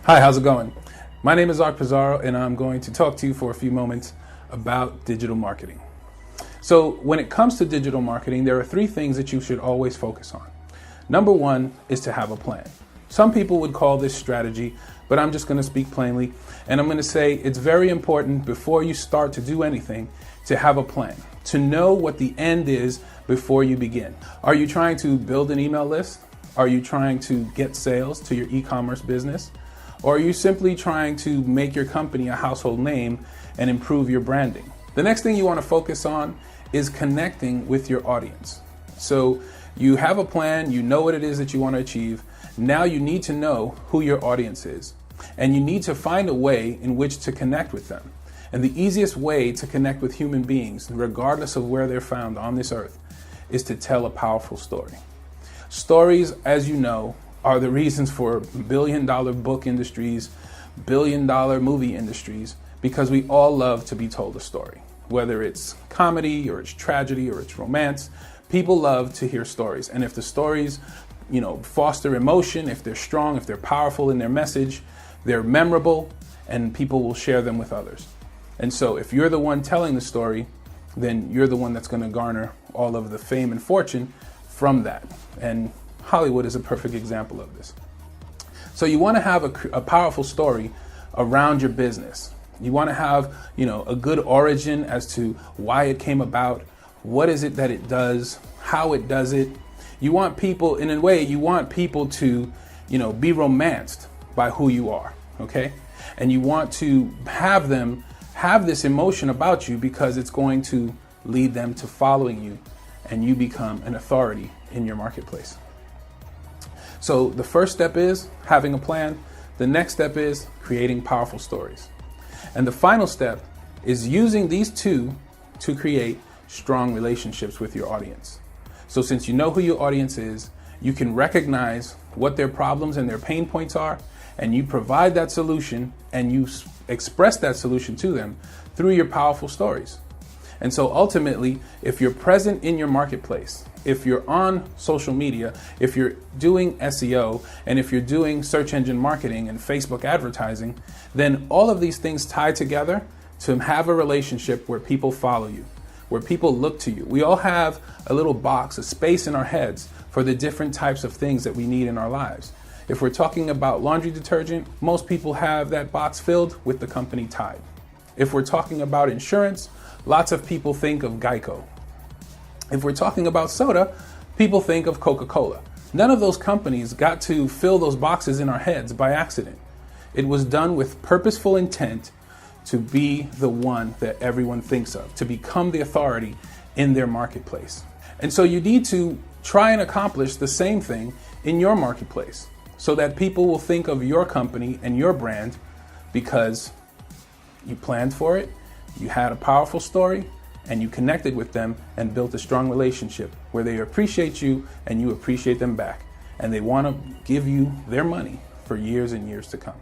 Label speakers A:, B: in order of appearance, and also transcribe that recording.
A: Hi, how's it going? My name is Ark Pizarro and I'm going to talk to you for a few moments about digital marketing. So when it comes to digital marketing, there are three things that you should always focus on. Number one is to have a plan. Some people would call this strategy, but I'm just going to speak plainly. And I'm going to say it's very important before you start to do anything to have a plan, to know what the end is before you begin. Are you trying to build an email list? Are you trying to get sales to your e-commerce business? Or are you simply trying to make your company a household name and improve your branding? The next thing you want to focus on is connecting with your audience. So you have a plan, you know what it is that you want to achieve. Now you need to know who your audience is. And you need to find a way in which to connect with them. And the easiest way to connect with human beings, regardless of where they're found on this earth, is to tell a powerful story. Stories, as you know, are the reasons for billion-dollar book industries, billion-dollar movie industries, because we all love to be told a story. Whether it's comedy or it's tragedy or it's romance, people love to hear stories. And if the stories, foster emotion, if they're strong, if they're powerful in their message, they're memorable, and people will share them with others. And so if you're the one telling the story, then you're the one that's going to garner all of the fame and fortune from that. And Hollywood is a perfect example of this. So you want to have a powerful story around your business. You want to have, a good origin as to why it came about, what is it that it does, how it does it. You want people, in a way, you want people to, be romanced by who you are, okay? And you want to have them have this emotion about you because it's going to lead them to following you and you become an authority in your marketplace. So the first step is having a plan. The next step is creating powerful stories. And the final step is using these two to create strong relationships with your audience. So since you know who your audience is, you can recognize what their problems and their pain points are, and you provide that solution and you express that solution to them through your powerful stories. And so ultimately, if you're present in your marketplace, if you're on social media, if you're doing SEO, and if you're doing search engine marketing and Facebook advertising, then all of these things tie together to have a relationship where people follow you, where people look to you. We all have a little box, a space in our heads for the different types of things that we need in our lives. If we're talking about laundry detergent, most people have that box filled with the company Tide. If we're talking about insurance, lots of people think of Geico. If we're talking about soda, people think of Coca-Cola. None of those companies got to fill those boxes in our heads by accident. It was done with purposeful intent to be the one that everyone thinks of, to become the authority in their marketplace. And so you need to try and accomplish the same thing in your marketplace so that people will think of your company and your brand because you planned for it, you had a powerful story, and you connected with them and built a strong relationship where they appreciate you and you appreciate them back. And they want to give you their money for years and years to come.